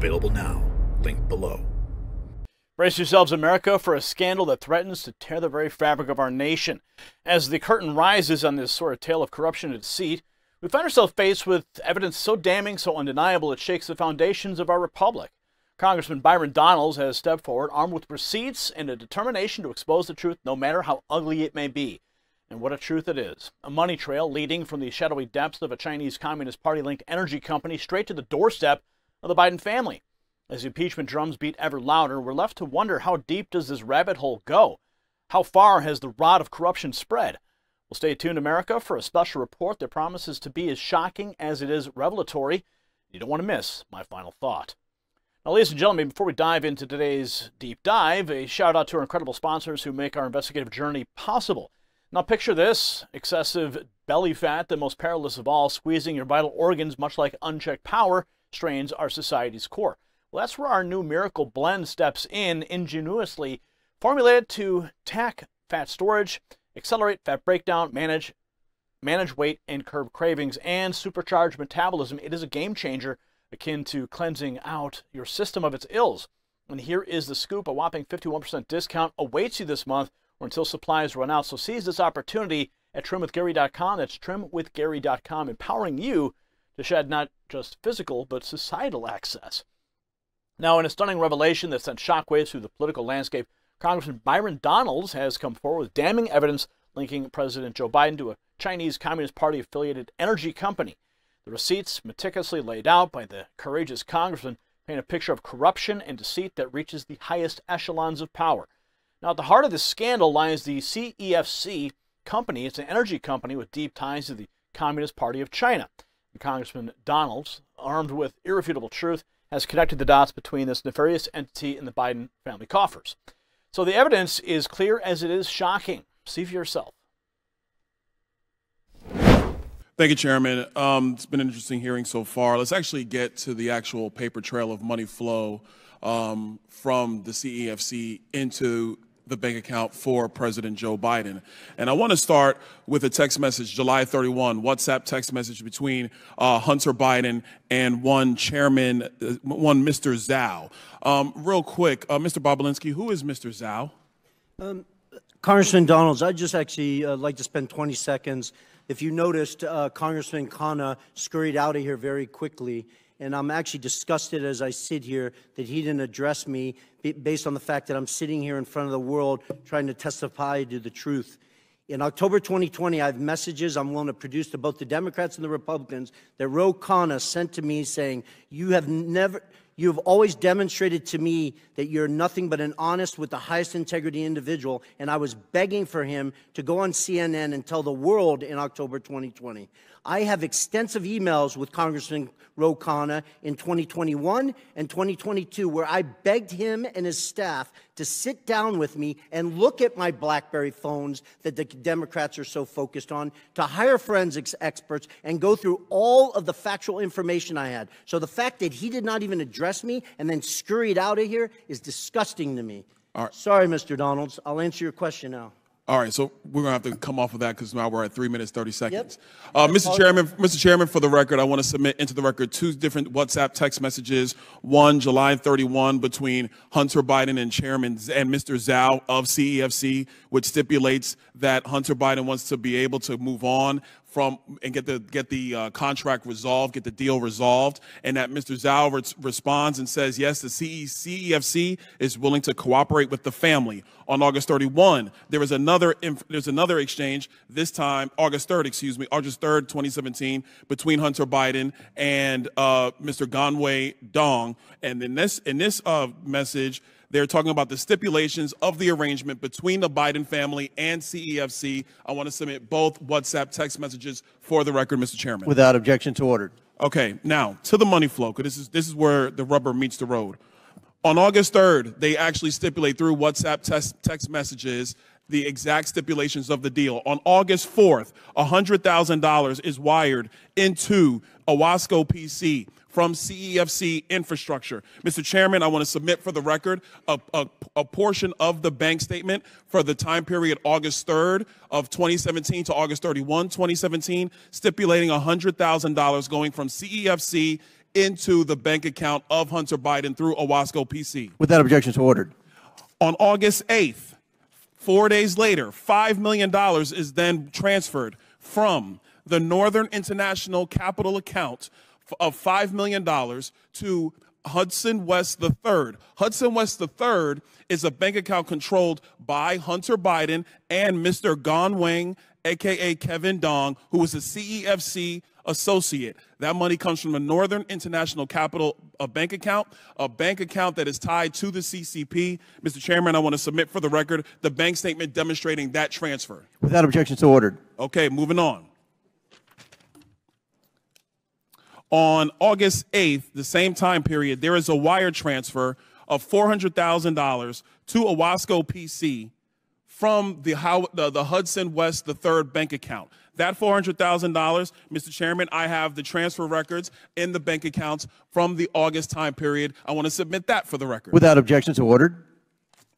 Available now. Link below. Brace yourselves, America, for a scandal that threatens to tear the very fabric of our nation. As the curtain rises on this sort of tale of corruption and deceit, we find ourselves faced with evidence so damning, so undeniable, it shakes the foundations of our republic. Congressman Byron Donalds has stepped forward, armed with receipts and a determination to expose the truth, no matter how ugly it may be. And what a truth it is. A money trail leading from the shadowy depths of a Chinese Communist Party-linked energy company straight to the doorstep of the Biden family. As the impeachment drums beat ever louder, we're left to wonder, how deep does this rabbit hole go? How far has the rod of corruption spread? Well, stay tuned, America, for a special report that promises to be as shocking as it is revelatory. You don't want to miss my final thought. Now, ladies and gentlemen, before we dive into today's deep dive, a shout out to our incredible sponsors who make our investigative journey possible. Now, picture this: excessive belly fat, the most perilous of all, squeezing your vital organs, much like unchecked power, strains our society's core. Well, that's where our new miracle blend steps in, ingeniously formulated to tack fat storage, accelerate fat breakdown, manage weight and curb cravings, and supercharge metabolism. It is a game changer, akin to cleansing out your system of its ills. And here is the scoop: a whopping 51% discount awaits you this month or until supplies run out. So seize this opportunity at trimwithgary.com. That's trimwithgary.com, empowering you to shed not just physical but societal access. Now, in a stunning revelation that sent shockwaves through the political landscape, Congressman Byron Donalds has come forward with damning evidence linking President Joe Biden to a Chinese Communist Party-affiliated energy company. The receipts, meticulously laid out by the courageous congressman, paint a picture of corruption and deceit that reaches the highest echelons of power. Now, at the heart of this scandal lies the CEFC company. It's an energy company with deep ties to the Communist Party of China. And Congressman Donalds, armed with irrefutable truth, has connected the dots between this nefarious entity and the Biden family coffers. So the evidence is clear as it is shocking. See for yourself. Thank you, Chairman. It's been an interesting hearing so far. Let's actually get to the actual paper trail of money flow from the CEFC into the bank account for President Joe Biden. And I want to start with a text message, July 31, WhatsApp text message between Hunter Biden and one chairman, Mr. Zhao. Real quick, Mr. Bobulinski, who is Mr. Zhao? Congressman Donalds, I'd just actually like to spend 20 seconds. If you noticed, Congressman Khanna scurried out of here very quickly, and I'm actually disgusted as I sit here that he didn't address me based on the fact that I'm sitting here in front of the world trying to testify to the truth. In October 2020, I have messages I'm willing to produce to both the Democrats and the Republicans that Ro Khanna sent to me saying, you have always demonstrated to me that you're nothing but an honest, with the highest integrity individual, and I was begging for him to go on CNN and tell the world in October 2020. I have extensive emails with Congressman Ro Khanna in 2021 and 2022 where I begged him and his staff to sit down with me and look at my BlackBerry phones that the Democrats are so focused on, to hire forensics experts and go through all of the factual information I had. So the fact that he did not even address me and then scurried out of here is disgusting to me. All right. Sorry, Mr. Donalds. I'll answer your question now. All right, so we're gonna have to come off of that because now we're at 3 minutes, 30 seconds. Yep. Mr. Chairman, for the record, I want to submit into the record two different WhatsApp text messages. One, July 31, between Hunter Biden and Mr. Zhao of CEFC, which stipulates that Hunter Biden wants to be able to move on and get the contract resolved, get the deal resolved, and that Mr. Zhao responds and says, yes, the CEFC is willing to cooperate with the family. On August 31, there's another exchange, this time August 3rd, 2017, between Hunter Biden and Mr. Ganwei Dong. And in this message, they're talking about the stipulations of the arrangement between the Biden family and CEFC. I want to submit both WhatsApp text messages for the record, Mr. Chairman. Without objection to order. Okay, now to the money flow, because this is where the rubber meets the road. On August 3rd, they actually stipulate through WhatsApp text messages the exact stipulations of the deal. On August 4th, $100,000 is wired into Owasco PC from CEFC infrastructure. Mr. Chairman, I want to submit for the record a portion of the bank statement for the time period August 3rd of 2017 to August 31, 2017, stipulating $100,000 going from CEFC into the bank account of Hunter Biden through Owasco PC. Without objection, so ordered. On August 8th, 4 days later, $5 million is then transferred from the Northern International Capital account of $5 million to Hudson West III. Hudson West III is a bank account controlled by Hunter Biden and Mr. Gong Wang, a.k.a. Kevin Dong, who was a CEFC associate. That money comes from the Northern International Capital bank account, a bank account that is tied to the CCP. Mr. Chairman, I want to submit for the record the bank statement demonstrating that transfer. Without objection, so ordered. Okay, moving on. On August 8th, the same time period, there is a wire transfer of $400,000 to Owasco PC from the Hudson West III bank account. That $400,000, Mr. Chairman, I have the transfer records in the bank accounts from the August time period. I want to submit that for the record. Without objection, so ordered.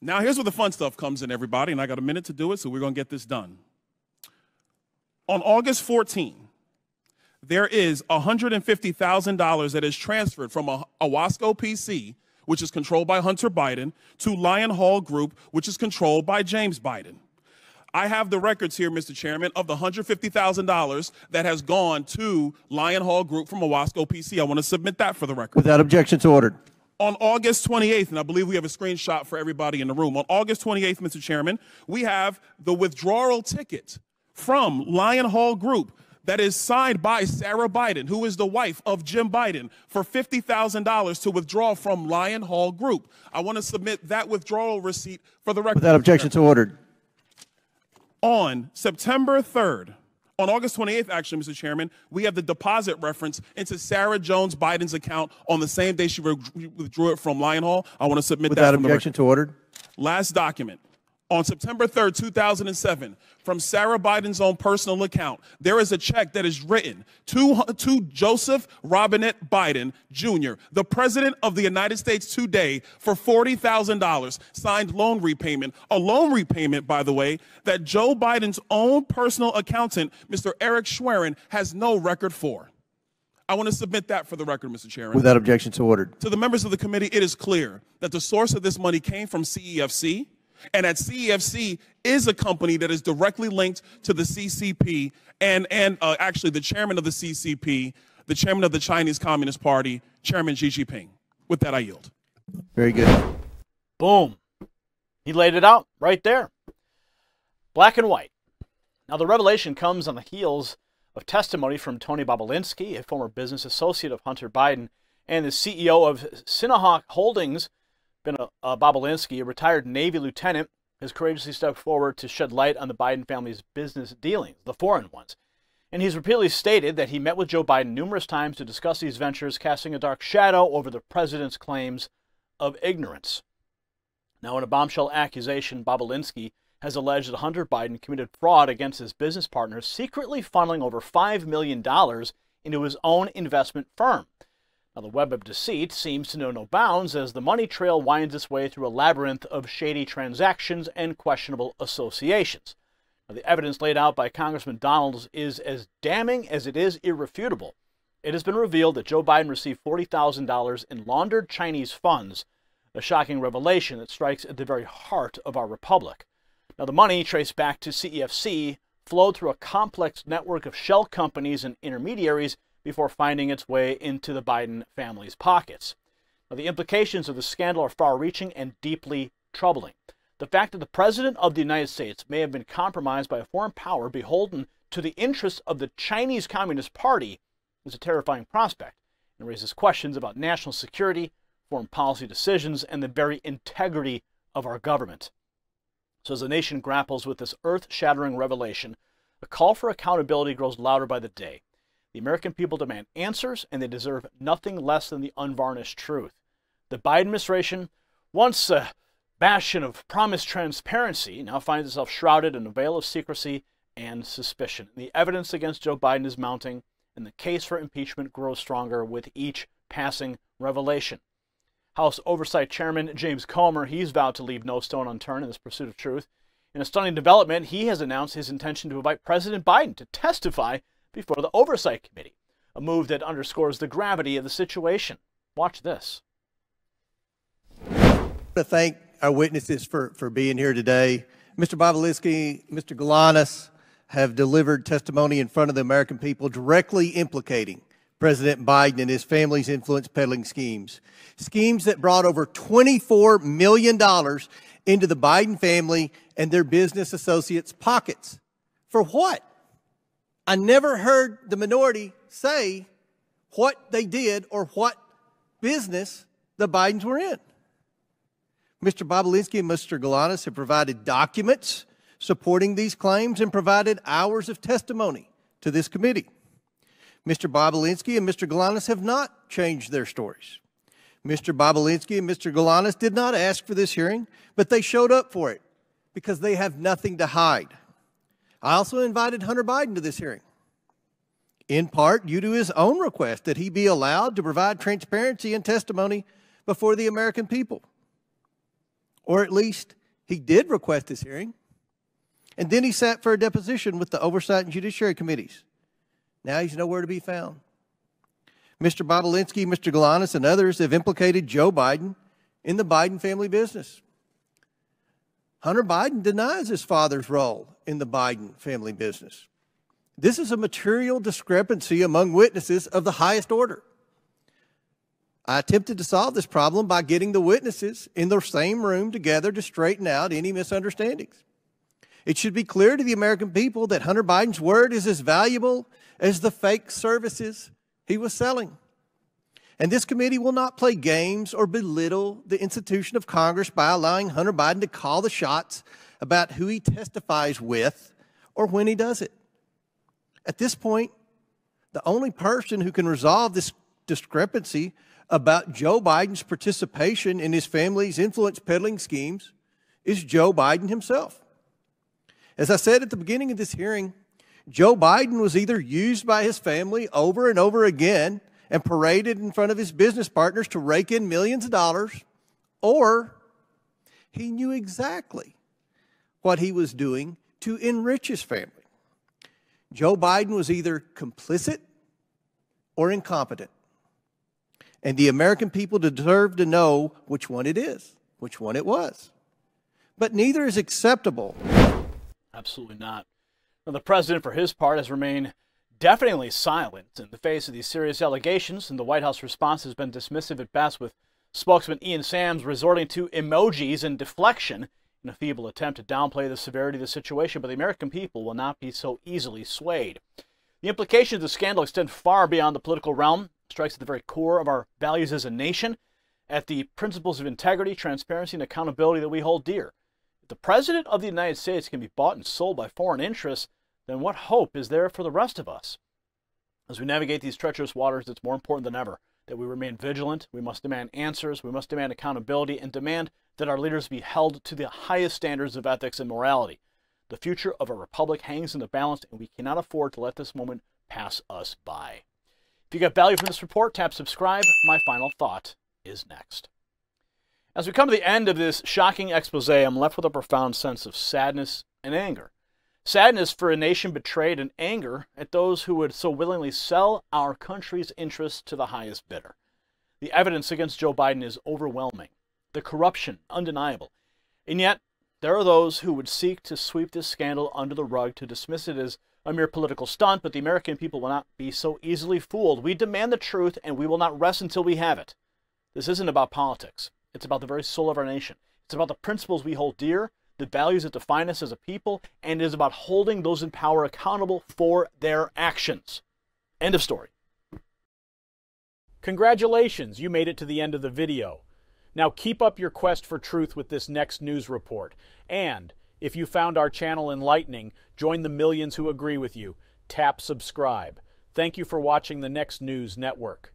Now, here's where the fun stuff comes in, everybody, and I got a minute to do it, so we're going to get this done. On August 14th, there is $150,000 that is transferred from Owasco PC, which is controlled by Hunter Biden, to Lion Hall Group, which is controlled by James Biden. I have the records here, Mr. Chairman, of the $150,000 that has gone to Lion Hall Group from Owasco PC. I want to submit that for the record. Without objection, so ordered. On August 28th, and I believe we have a screenshot for everybody in the room. On August 28th, Mr. Chairman, we have the withdrawal ticket from Lion Hall Group that is signed by Sarah Biden, who is the wife of Jim Biden, for $50,000 to withdraw from Lion Hall Group. I want to submit that withdrawal receipt for the record. Without objection, so ordered. On September 3rd, on August 28th, actually, Mr. Chairman, we have the deposit reference into Sarah Jones Biden's account on the same day she withdrew it from Lion Hall. I want to submit that. Without objection, to ordered. Last document. On September 3rd, 2007, from Sarah Biden's own personal account, there is a check that is written to Joseph Robinette Biden, Jr., the President of the United States today, for $40,000, signed loan repayment. A loan repayment, by the way, that Joe Biden's own personal accountant, Mr. Eric Schwerin, has no record for. I want to submit that for the record, Mr. Chairman. Without objection, so ordered. To the members of the committee, it is clear that the source of this money came from CEFC, and that CEFC is a company that is directly linked to the CCP and actually the chairman of the CCP, the chairman of the Chinese Communist Party, Chairman Xi Jinping. With that, I yield. Very good. Boom. He laid it out right there. Black and white. Now, the revelation comes on the heels of testimony from Tony Bobulinski, a former business associate of Hunter Biden, and the CEO of Sinahawk Holdings. Bobulinski, a retired Navy lieutenant, has courageously stepped forward to shed light on the Biden family's business dealings, the foreign ones. And he's repeatedly stated that he met with Joe Biden numerous times to discuss these ventures, casting a dark shadow over the president's claims of ignorance. Now, in a bombshell accusation, Bobulinski has alleged that Hunter Biden committed fraud against his business partners, secretly funneling over $5 million into his own investment firm. Now, the web of deceit seems to know no bounds as the money trail winds its way through a labyrinth of shady transactions and questionable associations. Now, the evidence laid out by Congressman Donalds is as damning as it is irrefutable. It has been revealed that Joe Biden received $40,000 in laundered Chinese funds, a shocking revelation that strikes at the very heart of our republic. Now, the money, traced back to CEFC, flowed through a complex network of shell companies and intermediaries before finding its way into the Biden family's pockets. Now, the implications of the scandal are far-reaching and deeply troubling. The fact that the President of the United States may have been compromised by a foreign power beholden to the interests of the Chinese Communist Party is a terrifying prospect and raises questions about national security, foreign policy decisions, and the very integrity of our government. So as the nation grapples with this earth-shattering revelation, the call for accountability grows louder by the day. The American people demand answers, and they deserve nothing less than the unvarnished truth. The Biden administration, once a bastion of promised transparency, now finds itself shrouded in a veil of secrecy and suspicion. The evidence against Joe Biden is mounting, and the case for impeachment grows stronger with each passing revelation. House Oversight Chairman James Comer, he's vowed to leave no stone unturned in this pursuit of truth. In a stunning development, he has announced his intention to invite President Biden to testify before the Oversight Committee. a move that underscores the gravity of the situation. Watch this. I want to thank our witnesses for being here today. Mr. Bobulinski, Mr. Galanis have delivered testimony in front of the American people directly implicating President Biden and his family's influence peddling schemes. Schemes that brought over $24 million into the Biden family and their business associates' pockets. For what? I never heard the minority say what they did or what business the Bidens were in. Mr. Bobulinski and Mr. Galanis have provided documents supporting these claims and provided hours of testimony to this committee. Mr. Bobulinski and Mr. Galanis have not changed their stories. Mr. Bobulinski and Mr. Galanis did not ask for this hearing, but they showed up for it because they have nothing to hide. I also invited Hunter Biden to this hearing, in part due to his own request that he be allowed to provide transparency and testimony before the American people. Or at least he did request this hearing, and then he sat for a deposition with the Oversight and Judiciary Committees. Now he's nowhere to be found. Mr. Bobulinski, Mr. Galanis, and others have implicated Joe Biden in the Biden family business. Hunter Biden denies his father's role in the Biden family business. This is a material discrepancy among witnesses of the highest order. I attempted to solve this problem by getting the witnesses in the same room together to straighten out any misunderstandings. It should be clear to the American people that Hunter Biden's word is as valuable as the fake services he was selling. And this committee will not play games or belittle the institution of Congress by allowing Hunter Biden to call the shots about who he testifies with or when he does it. At this point, the only person who can resolve this discrepancy about Joe Biden's participation in his family's influence peddling schemes is Joe Biden himself. As I said at the beginning of this hearing, Joe Biden was either used by his family over and over again and paraded in front of his business partners to rake in millions of dollars, or he knew exactly what he was doing to enrich his family. Joe Biden was either complicit or incompetent. And the American people deserve to know which one it is, which one it was. But neither is acceptable. Absolutely not. Now, the president, for his part, has remained deafeningly silent in the face of these serious allegations, and the White House response has been dismissive at best, with spokesman Ian Sams resorting to emojis and deflection in a feeble attempt to downplay the severity of the situation. But the American people will not be so easily swayed. The implications of the scandal extend far beyond the political realm, strikes at the very core of our values as a nation, at the principles of integrity, transparency, and accountability that we hold dear. If the President of the United States can be bought and sold by foreign interests, then what hope is there for the rest of us? As we navigate these treacherous waters, it's more important than ever that we remain vigilant. We must demand answers. We must demand accountability and demand that our leaders be held to the highest standards of ethics and morality. The future of our republic hangs in the balance, and we cannot afford to let this moment pass us by. If you got value from this report, tap subscribe. My final thought is next. As we come to the end of this shocking expose, I'm left with a profound sense of sadness and anger. Sadness for a nation betrayed, and anger at those who would so willingly sell our country's interests to the highest bidder. The evidence against Joe Biden is overwhelming. The corruption, undeniable. And yet, there are those who would seek to sweep this scandal under the rug, to dismiss it as a mere political stunt, but the American people will not be so easily fooled. We demand the truth, and we will not rest until we have it. This isn't about politics. It's about the very soul of our nation. It's about the principles we hold dear, the values that define us as a people, and it is about holding those in power accountable for their actions. End of story. Congratulations, you made it to the end of the video. Now keep up your quest for truth with this next news report. And if you found our channel enlightening, join the millions who agree with you. Tap subscribe. Thank you for watching the Next News Network.